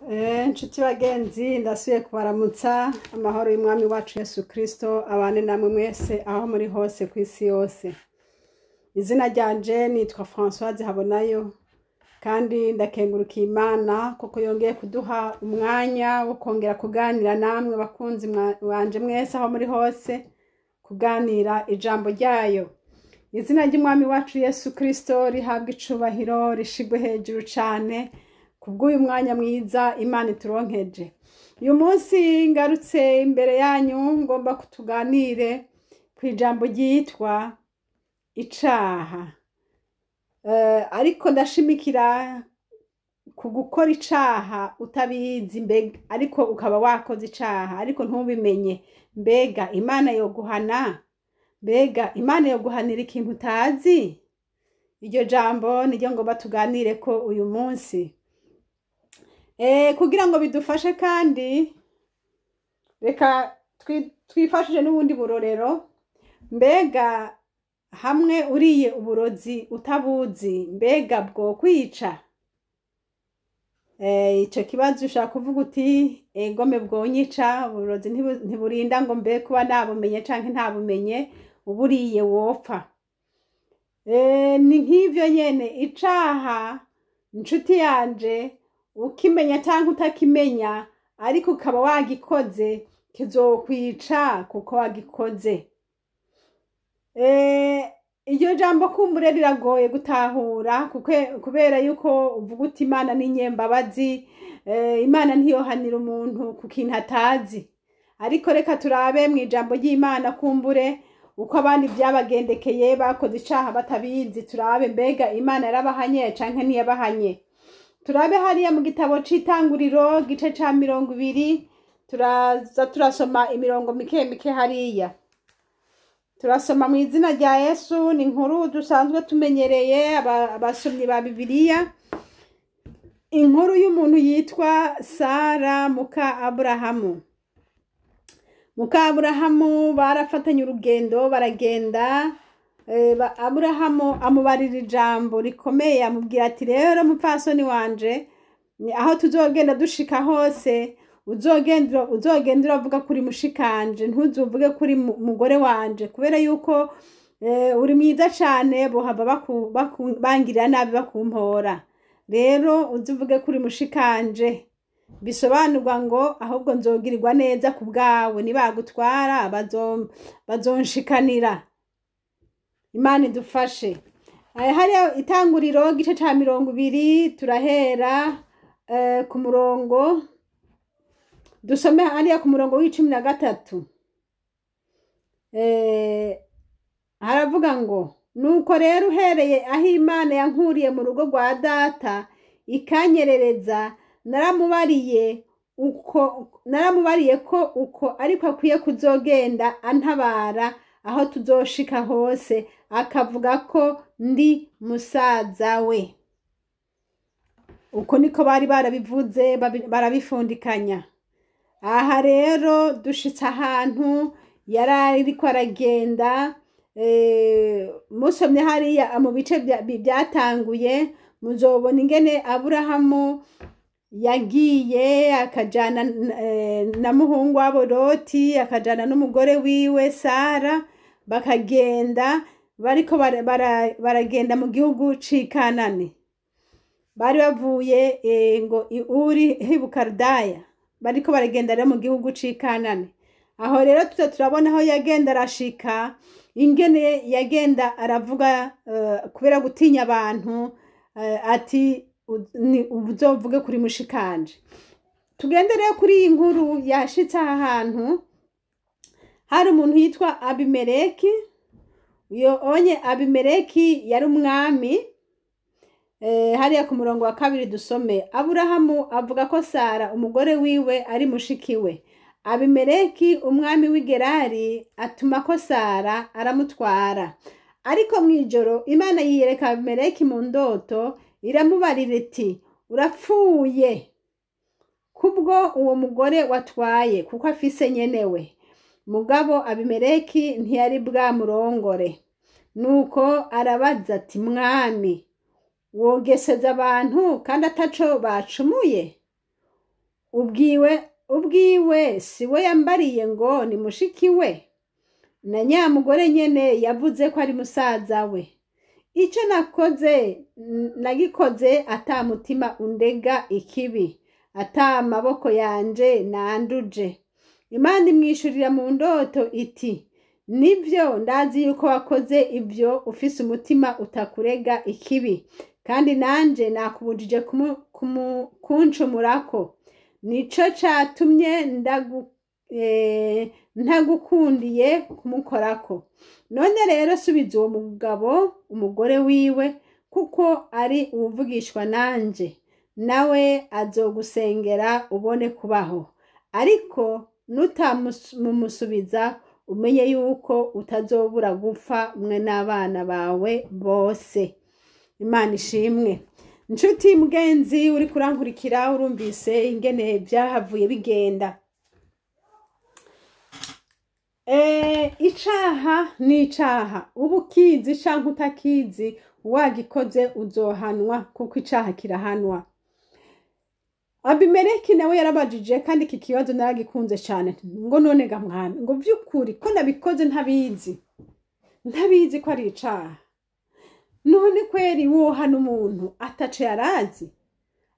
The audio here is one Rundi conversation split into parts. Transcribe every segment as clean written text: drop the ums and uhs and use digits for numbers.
Nshuti bagenzi ndasubiye kubaramutsa amahoro y'umwami wacu Yesu Kristo abane namwe mwese aho muri hose ku isi yose. Izina ryanje nitwa Françoise Habonayo kandi ndakengurukiye Imana kuko yongeye kuduha umwanya wo kongera kuganira namwe bakunzi wanje mwese aho muri hose kuganira ijambo ryayo. Izina ry'umwami wacu Yesu Kristo rihabwa icubahiro rishigwe hejuru cane kubw'uyu mwanya mwiza Imana ituronkeje. Uyu munsi ngarutse imbere yanyu ngomba kutuganire ku ijambo ryitwa icaha. Ariko ndashimikira ku gukora icaha utabizi mbega ariko ukaba wakoze icaha ariko ntubimenye. Mbega Imana yoguhana? Mbega Imana yoguhanira ikintu utazi? Iryo jambo niryo ngomba tuganire ko uyu munsi. Kugira ngo bidufashe kandi reka twifashije n'ubundi burorero. Mbega hamwe uriye uburozi utabuzi mbega bwo kwica? Ico kibazo ushaka kuvuga uti egome bwonyica, uburozi ntiburinda ngo mbe kuba nabumenye canke ntabumenye uburiye wopfa. Ni nk'ivyo nyene icaha nshuti yanje ukimenya cyangwa utakimenya ariko ukaba wagikoze kizokwica kuko wagikoze. Iryo jambo kumbure riragoye gutahura kubera yuko uvuga uti Imana ni nyembabazi, Imana ntiyohanira umuntu ku kintu atazi. Ariko reka turabe mu ijambo ry'Imana kumbure uko abandi byabagendekeye bakoze icaha batabizi, turabe mbega Imana yarabahanye canke ntiyabahanye. Turabe hariya mu gitabo c'Itanguriro gice ca 20 turaza turasoma imirongo mike hariya. Turasoma mu izina rya Yesu, ni inkuru dusanzwe tumenyereye abasomyi ba Bibiliya. Inkuru y'umuntu yitwa Sara muka Aburahamu. Muka Aburahamu barafatanye urugendo baragenda. Aburahamu amubarira ijambo rikomeye amubwira ati rero mupfasoni wanje aho tuzogenda dushika hose uzogenda uravuga kuri mushikanje, ntuzuvuge kuri mugore wanje kubera yuko uri mwiza cane bohava bangirira nabi bakumpora. Rero uzuvuge kuri mushikanje bisobanurwa ngo ahubwo nzogirirwa neza ku bwawe, nibagutwara bazonshikanira. Imana idufashe. Hariya Itanguriro gice ca 20 turahera ku murongo dusome hariya ku murongo w'13. Haravuga ngo nuko rero uhereye aho Imana yankuriye mu rugo rwa data ikanyerereza, naramubariye ko uko ariko akwiye kuzogenda antabara aho tuzoshika hose, akavuga ko ndi musaza we. Uko niko bari barabivuze barabifundikanya. Aha rero dushitse ahantu yarariko aragenda. Musomye hariya mu bice byatanguye muzobona ingene Aburahamu yagiye akajana na muhungu wabo Loti, akajana n'umugore wiwe Sara, bakagenda bariko baragenda mu gihugu c'Ikanani. Bari bavuye ngo Uri Hibukardaya, bariko baragenda rero mu gihugu c'Ikanani. Aho rero turabona aho yagenda arashika ingene yagenda aravuga kubera gutinya abantu ati uzovuge kuri mushikanje. Tugende rero kuri iyi nkuru yashitse aha hantu. Hari umuntu yitwa Abimeleki. Uyo onye Abimeleki yari umwami. Hariya ku murongo wa 2 dusome. Aburahamu avuga ko Sara umugore wiwe ari mushikiwe. Abimeleki umwami w'Igerari atuma ko Sara aramutwara. Ariko mwijoro Imana yiyereka Abimeleki mu ndoto iramubarira iti urapfuye kubwo uwo mugore watwaye kuko afise nyenewe. Mugabo Abimeleki ntiyari bwamurongore. Nuko arabaza ati mwami wogeseza abantu kandi ataco bacumuye? ubwiwe si we yambariye ngo ni mushiki we, na nyamugore nyene yavuze ko ari musaza we. Ico nakoze nagikoze ata mutima undega ikibi, ata maboko yanje nanduje. Imana imwishurira mu ndoto iti, nivyo ndazi yuko wakoze ivyo ufise umutima utakurega ikibi, kandi nanje nakubujije kuncumurako. Nico catumye ntagukundiye kumukorako. None rero subiza uwo mugabo umugore wiwe, kuko ari uwuvugishwa nanje, nawe azogusengera ubone kubaho. Ariko nutamusubiza umenye yuko utazobura gupfa mwe n'abana bawe bose. Imana ishimwe. Nshuti mugenzi uri kurankurikira, urumvise ingene byahavuye bigenda. Icaha ni icaha, ubu kizi canke utakizi, wagikoze uzohanwa, kuko icaha kirahanwa. Abimeleki nawe yarabajije, kandi iki kibazo naragikunze cyane, ngo none ga mwana, ngo vy'ukuri ko nabikoze ntabizi ko ari icaha, none kweri wohana umuntu ataco yarazi?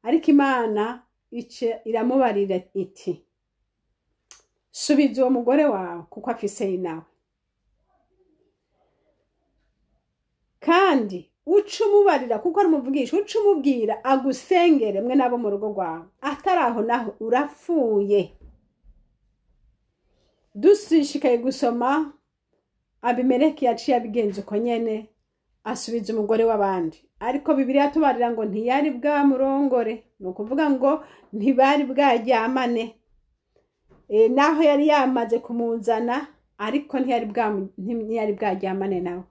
Ariko Imana iramubarira iti, subiza uwo mugore wawe kuko afise nawe, kandi uca umubarira kuko ari umuvugisha, uca umubwira agusengere mwe nabo mu rugo rwawe, ataraho naho urapfuye. Dushishikaye gusoma, Abimeleki yaciye abigenza uko nyene, asubiza umugore w'abandi. Ariko Bibiliya tubarira ngo ntiyari bwamurongore, ni ukuvuga ngo ntibari bwaryamane. Naho yari yamaze kumuzana, ariko ntiyari bwaryamane nawe.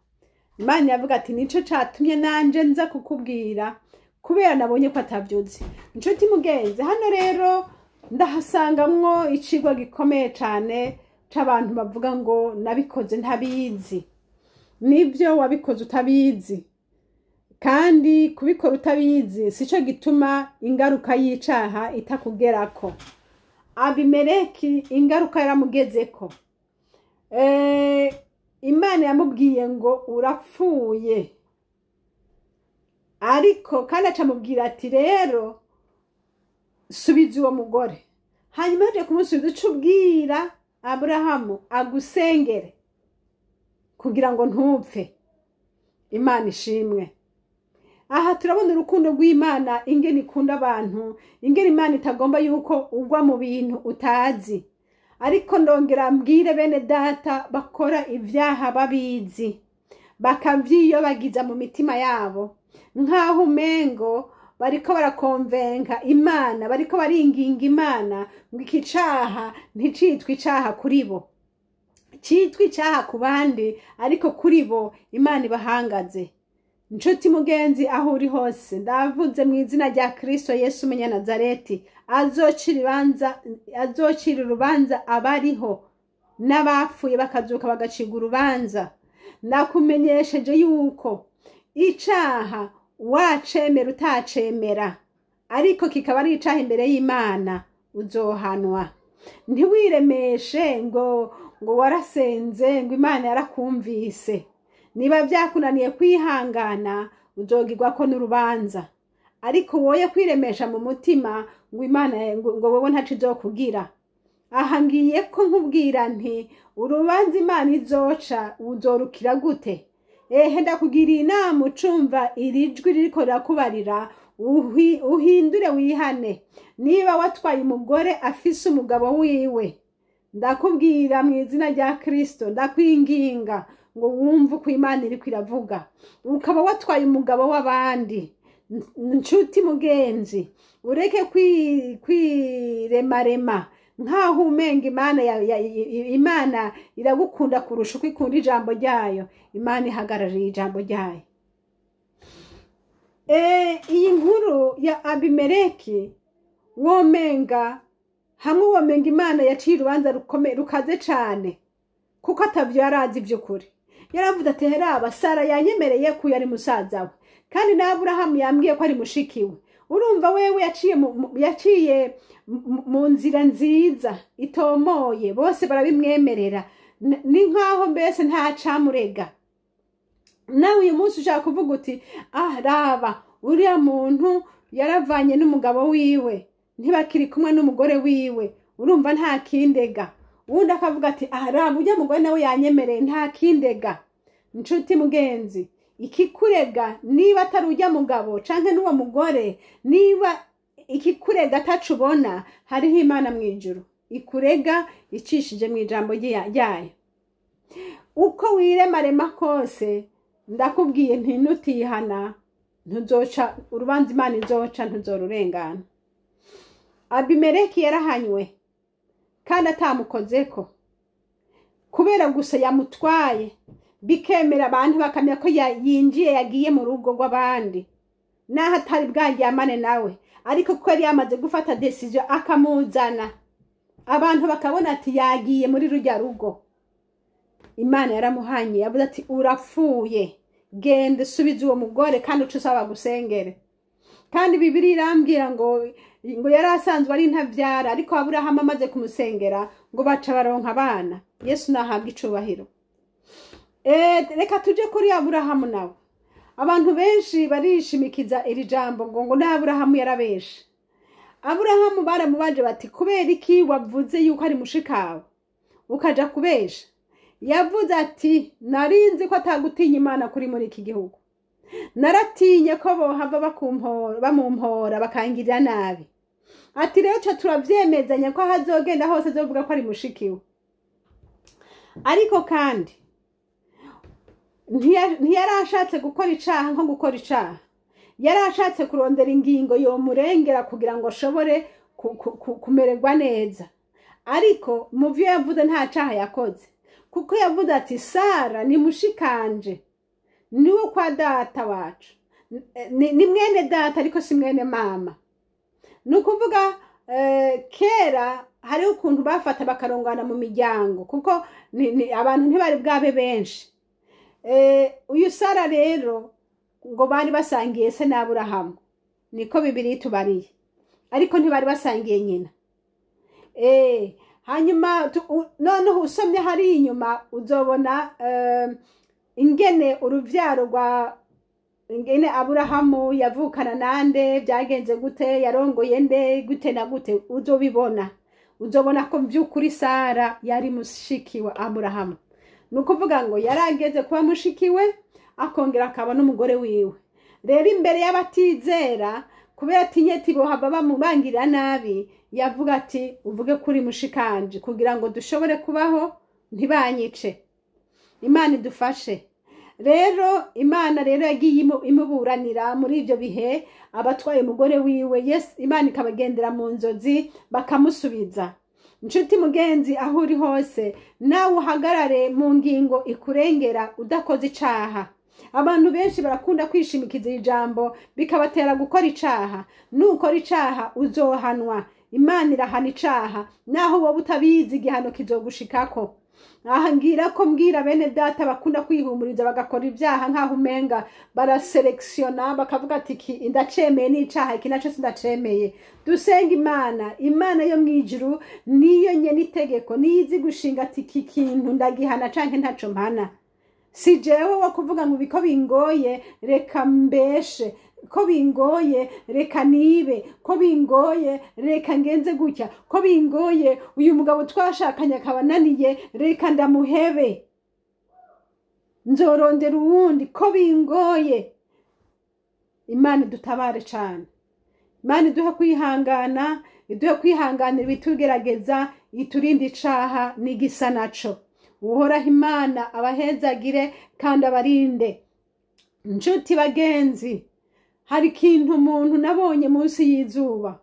Imana yavuga ati, nico catumye nanje nza kukubwira, kubera nabonye ko atavyuzi. Nshuti mugenzi, hano rero ndahasangamwo icigwa gikomeye cane c'abantu bavuga ngo nabikoze ntabizi. Nivyo wabikoze utabizi, kandi kubikora utabizi sico gituma ingaruka y'icaha itakugerako. Abimeleki ingaruka yaramugezeko. Imana yamubwiye ngo urapfuye, ariko kandi acamubwira ati rero subiza uwo mugore. Hanyuma yaje kumusubiza, uca ubwira Aburahamu agusengere kugira ngo ntupfe. Imana ishimwe. Aha turabona urukundo rw'Imana, ingene ikunda abantu, ingene Imana itagomba yuko ugwa mu bintu utazi. Ariko ndongera mbwire bene data bakora ivyaha babizi, bakavyiyobagiza mu mitima yabo, nkaho umengo bariko barakonvenka Imana, bariko baringinga Imana ngo iki caha nticitwe icaha kuri bo, citwe icaha ku bandi, ariko kuri bo Imana ibahangaze. Nshuti mugenzi, aho uri hose, ndavuze mu izina rya Kristo Yesu Umunyanazareti, azocira urubanza abariho n'abapfuye bakazuka bagacirwa urubanza. Ndakumenyesheje yuko icaha wacemera utacemera, ariko kikaba ari icaha imbere y'Imana, uzohanwa. Ntiwiremeshe ngo warasenze, ngo Imana yarakumvise. Niba vyakunaniye kwihangana, uzogirwako n'urubanza. Ariko woye kwiremesha mu mutima ngo Imana ngo wowe ntaco izokugira. Aha ngiye ko nkubwira nti urubanza Imana izoca uzorukira gute? Ndakugiriye inama, ucumva iri jwi ririko rirakubarira, uhindure wihane. Niba watwaye umugore afise umugabo wiwe, ndakubwira mu izina rya Kristo, ndakwinginga ngo wumve uko Imana iriko iravuga. Ukaba watwaye umugabo w'abandi, nshuti mugenzi, ureke kwiremarema nkaho umenga Imana iragukunda kurusha uko ikunda ijambo ryayo. Imana ihagarariye ijambo ryayo. Iyi nkuru ya Abimeleki womenga Imana yaciye urubanza rukaze cane, kuko atavyo yarazi vy'ukuri. Yaravuze ati, heraba Sara yanyemereye ko yari musaza we, kandi na Aburahamu yambwiye ko ari mushikiwe. urumva wewe yaciye mu nzira nziza itomoye, bose barabimwemerera, ni nkaho mbese nta camurega. Nawe uyu munsi ushaka kuvuga uti raba uriya muntu yaravanye n'umugabo wiwe, ntibakiri kumwe n'umugore wiwe, urumva nta kindega. Uwundi akavuga ati raba ujya mugore nawe yanyemereye, nta kindega. Nshuti mugenzi, ikikurega niba atari ujya mugabo canke n'uwo mugore, niba ikikurega atacubona, hariho Imana mu ijuru ikurega icishije mu ijambo ryayo. Uko wiremarema kose ndakubwiye ntinutihana, ntuzoca urubanza Imana izoca ntuzorurengana. Abimeleki yarahanywe kandi atamukozeko, kubera gusa yamutwaye, bikemera abantu bakamenya ko yinjiye yagiye mu rugo rw'abandi, naho atari bwaryamane nawe, ariko ko yari yamaze gufata decision akamuzana, abantu bakabona ati yagiye muri rujya rugo. Imana yaramuhanye, yavuze ati urapfuye, genda subiza uwo mugore kandi uce usaba gusengere. Kandi Bibiliya irambwira ngo yari asanzwe ari ntavyara, ariko Aburahamu amaze kumusengera ngo baca baronka abana. Yesu nahabwa icubahiro. Reka tuje kuri Aburahamu nawe. Abantu benshi barishimikiza iri jambo ngo n'Aburahamu yarabeshe. Aburahamu baramubaje bati kubera iki wavuze yuko ari mushikawe ukaja kubesha? Yavuze ati narinzi ko atagutinya Imana kuri muri iki gihugu, naratinye ko bohava bamumpora bakangirira nabi. Ati rero cyo turavyemezanya ko hazogenda hose azovuga ko ari mushikiwe. Ariko kandi ntiyarashatse gukora icaha nko gukora icaha, yarashatse kurondera ingingo yomurengera kugira ngo ashobore kumererwa neza. Ariko mu vyo yavuze nta caha yakoze, kuko yavuze ati Sara ni mushikanje, niwo kwa data wacu, ni mwene data ariko si mwene mama. Nukuvuga kera hariho ukuntu bafata bakarongana mu miryango, kuko abantu ntibari bwabe benshi. Uyu Sara rero ngo bari basangiye se na Aburahamu, niko Bibiliya itubariye, ariko ntibari basangiye nyina. Hanyuma noneho usomye hari inyuma uzobona ingene uruvyaro rwa ingene Aburahamu yavukana nande, byagenze gute, yarongoye nde, gute na gute, uzobona ko by'ukuri Sara yari mushikiwe Aburahamu. Nukuvuga ngo yarageze kuba mushikiwe, akongera akaba n'umugore wiwe. Rero imbere y'abatizera, kubera tinyeti bohava bamubangirira nabi, yavuga ati uvuge kuri mushikanje kugira ngo dushobore kubaho ntibanyice. Imana idufashe. Rero Imana rero yagiye imuburanira muri ibyo bihe, abatwaye umugore wiwe, Imana ikabagendera mu nzozi bakamusubiza. Nshuti mugenzi, aho uri hose nawe uhagarare mu ngingo ikurengera udakoze icaha. Abantu benshi barakunda kwishimikiza ijambo bikabatera gukora icaha. Nukora icaha uzohanwa. Imana irahana icaha, naho wowe utabizi igihano kizogushikako. Ngira ko mbwira bene data bakunda kwihumuriza bagakora ibyaha nkaho umenga baraselektiona, bakavuga ati iki ndacemeye n'icaha, iki naco sindacemeye. Dusenga Imana yo mwijuru niyo nyene itegeko, niyizi gushinga ati iki kintu ndagihana canke ntaco mpana. Si jewe wo kuvuga ngo biko bingoye reka mbeshe, ko bingoye reka nibe, ko bingoye reka ngenze gutya, ko bingoye uyu mugabo twashakanye akabananiye reka ndamuhebe nzorondera uwundi, ko bingoye. Imana dutabare cyane. Imana iduhe kwihangana, iduhe kwihanganira ibitugerageza, iturinde icaha n'igisa naco. Uhoraho Imana abahezagire kandi abarinde. Nshuti bagenzi, hari ikintu umuntu nabonye munsi y'izuba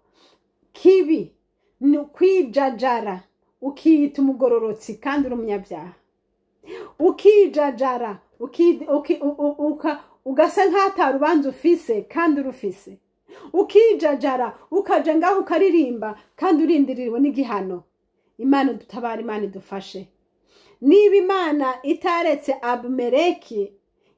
kibi, ni kwijajara ukiyita umugororotsi kandi uri umunyabyaha. Ukijajara ugasa nk'ata rubanza ufise kandi urufise. Ukijajara ukaja ngaho ukaririmba kandi urindiriwe n'igihano. Imana dutabara, Imana idufashe. Niba Imana itaretse Abimeleki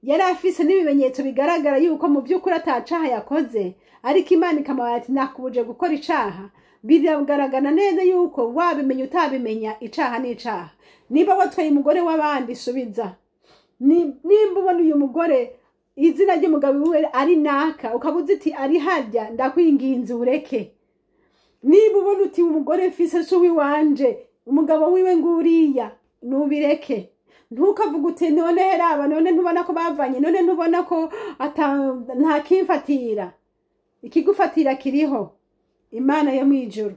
yari afise n'ibimenyetso bigaragara yuko mu by'ukuri atacaha yakoze, ariko Imana ikamubwira ati nakubuje gukora icaha. Biragaragara neza yuko wabimenya utabimenya icaha n'icaha. Niba watwaye umugore w'abandi subiza. Nimba ubona uyu mugore izina ry'umugabo wiwe ari naka ukabuza iti ari harya, ndakwinginze ureke. Niba ubona uti umugore mfise suwi wanje umugabo wiwe nguriya, nubireke. Ntukavuga uti none heraba, none ntubona ko bavanye, none ntubona ko nta kimfatira. Ikigufatira kiriho. Imana yo mwijuru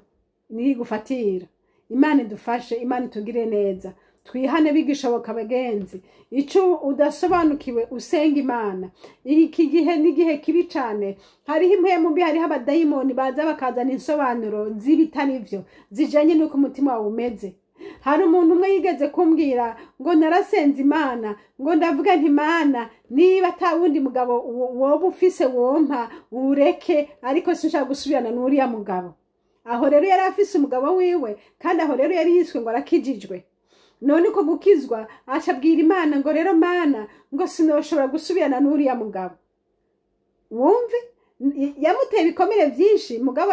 niyo igufatira. Imana idufashe, Imana itugire neza. Twihane bigishoboka bagenzi. Ico udasobanukiwe usenga Imana. Iki gihe n'igihe kibi cyane. Hariho impwemu mbi, hariho abadayimoni baza bakazana insobanuro z'ibitari byo, zijanye nuko umutima wawe umeze. Hari umuntu umwe yigeze kumbwira ngo narasenze Imana, ngo ndavuga nti Imana niba ata wundi mugabo woba ufise wompa ureke, ariko sinshaka gusubirana n'uriya mugabo. Aho rero yari afise umugabo wiwe, kandi aho rero yari yiswe ngo arakijijwe. None uko gukizwa acabwira Imana ngo rero Mana ngo sinoshobora gusubirana n'uriya mugabo. Wumve yamuteye ibikomere byinshi, mugabo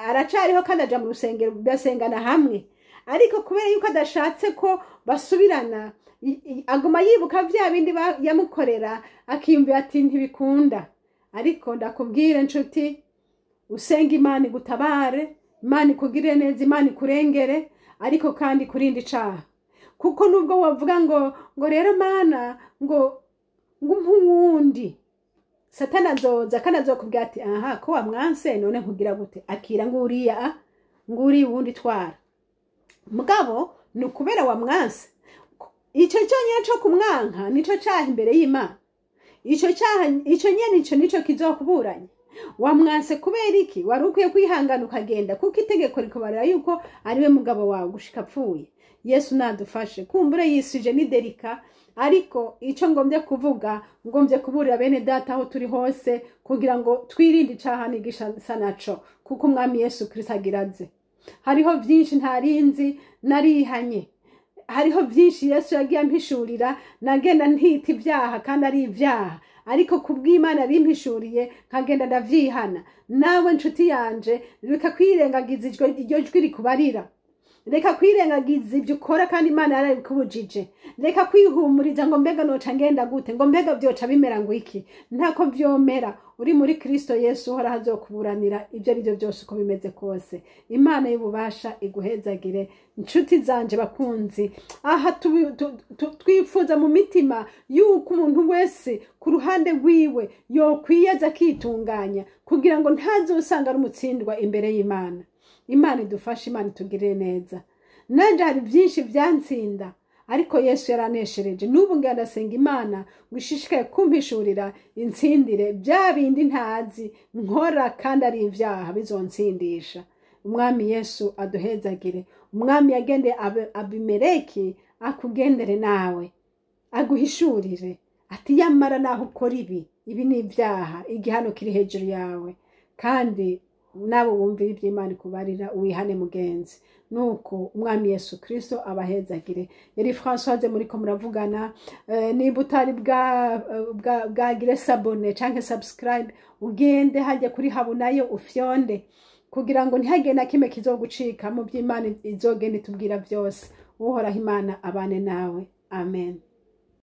aracariho kandi aja mu rusengero basengana hamwe. Ariko kubera yuko adashatse ko basubirana, aguma yibuka vya bindi yamukorera, akiyumvira ati ntibikunda. Ariko ndakubwira nshuti, usenga Imana igutabare, Imana ikugirire neza, Imana ikurengere, ariko kandi kurinde icaha. Kuko nubwo wavuga ngo rero Mana ngo umpuwundi, Satana azoza kandi azokubwira ati aha ko wamwanse none nkugira gute, akira nguriya wundi twara. Mugabo ni ukubera wamwanse. Ico cyonyine cyo kumwanka nico cyaha imbere y'Imana. Ico nyene nico kizokuburanya. Wamwanse kubera iki? Wari ukwiye kwihangana ukagenda, kuko itegeko rikubarira yuko ariwe mugabo wawe gushika apfuye. Yesu nadufashe. Kumbure yisije ni derika, ariko ico ngombye kuvuga, ngombye kuburira bene data aho turi hose kugira ngo twirinde icaha nigisa naco, kuko umwami Yesu Kristo agiraze. Hariho byinshi ntarinzi narihanye. Hariho byinshi Yesu yagiye ampishurira, nagenda ntita ibyaha kandi ari ibyaha, ariko kubw'Imana bimpishuriye nkagenda ndavyihana. Nawe nshuti yanje, reka kwirengagiza iryo jwi rikubarira. Reka kwirengagiza ibyo ukora kandi Imana yarabikubujije. Reka kwihumuriza ngo mbega noca ngenda gute, ngo mbega byoca bimera ngo iki. Ntako vyomera. Uri muri Kristo Yesu hora hazokuburanira ibyo ari byo byose uko bimeze kose. Imana y'ububasha iguhezagire. Nshuti zanje bakunzi, aha twifuza mu mitima yuko umuntu wese ku ruhande rwiwe yokwiyeza kitunganya kugira ngo ntazosanga ari umutsindwa imbere y'Imana. Imana idufashe, Imana itugirire neza. Nanje hari byinshi byansinda, ariko Yesu yaraneshereje. N'ubu ndasenga Imana gushishikaye kumpishurira insindire bya bindi ntazi nkora kandi ari ibyaha bizonsindisha. Umwami Yesu aduhezagire. Umwami yagende Abimeleki akugendere nawe, aguhishurire ati yamara naho ukora ibi ni ibyaha, igihano kiri hejuru yawe, kandi nabo wumvira iby'Imana ikubarira wihane mugenzi. Nuko umwami Yesu Kristo abahezagire. Yari Françoise muriko muravugana. Niba utari bwagire sabone canke subscribe, ugende hajya kuri habunayo ufyonde kugira ngo ntihagire na kimwe kizogucika mu by'Imana izogenda itubwira byose. Uhoraho Imana abane nawe. Amen.